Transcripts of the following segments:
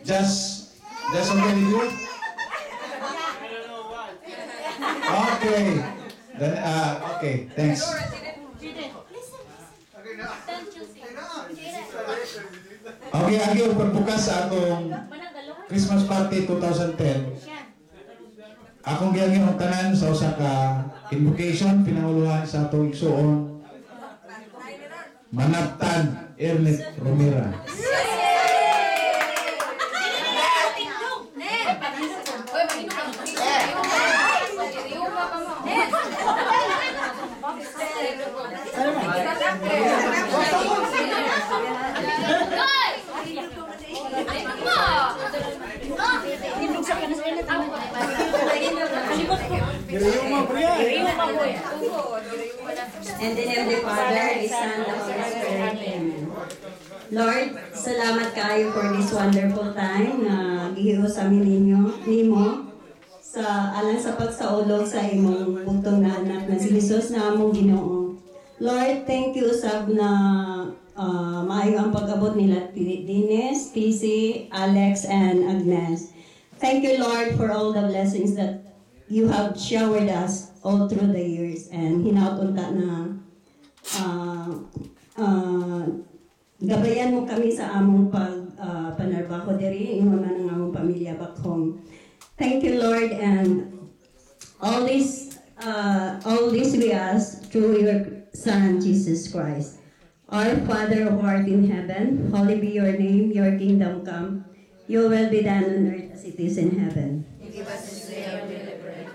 Just okay with you? Okay. Then, okay, thanks. Okay, agi pagbukas sa atong Christmas party 2010. Akong giyangin ang tanan sa usa ka invocation pinanguluhan sa atong igsuon Manaptan Ernest Romera. And in the name of the Father, the Son, and the Holy Spirit. Amen. Lord, salamat kayo for this wonderful time na gihios amin nimo sa alang sa pagsaulog sa imong bugtong na anak na si Jesus na among Ginoo. Lord, thank you sab na maayo ang pag-abot nila Dines, TC, Alex, and Agnes. Thank you, Lord, for all the blessings that you have showered us all through the years, and hinaot ta na gabayan mo kami sa among panarbaho diri ingon man ang among pamilya back home. Thank you, Lord, and all this we ask through your Son Jesus Christ. Our Father who art in heaven, holy be your name, your kingdom come, your will be done on earth as it is in heaven. Give us this day our daily bread.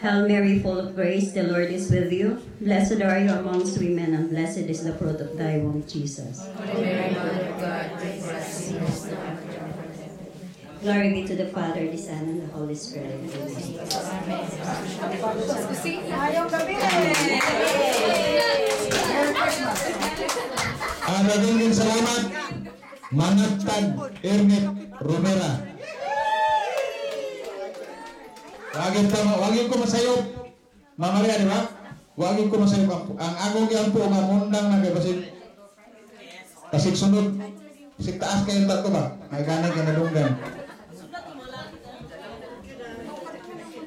Hail Mary, full of grace, the Lord is with you. Blessed are you amongst women, and blessed is the fruit of thy womb, Jesus. Holy Mary, Mother of God, pray for us sinners now and at the hour of our death. Glory be to the Father, the Son, and the Holy Spirit. Daghang salamat Manaptan Ernest Romera. Wagin ko masayop. Mamaria, di ba? Wagin ko masayop. Ang akong yan po, nga mundang na kay Basit. Kasig sunod. Kasig taas kayo tato ba? May ganay ka nadunggan.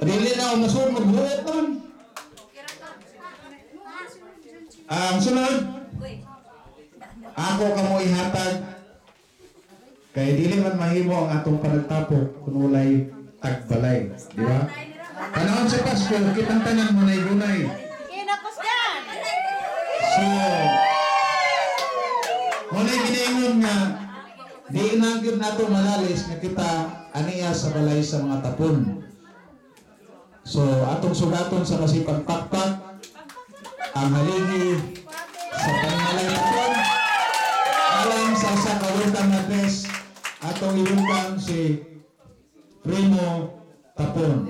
Dili na ako masunod, magbuhat naman. Ang sunod, ako kamo ihatag. Kaya dili man mahimo ang atong panagtapo kung walay tagbalay, di ba? Panahon sa Pasko, kitang tanan mo na igunay. So, walay ginaingon nga, di inanggit nato malalis nga kita aniya sa balay sa mga tapon. So, atong sugaton sa masipag pakpak, ang haligi sa panimalay tapon, alang sa sa kawintang na dress, atong iwintang si Primo Tapon.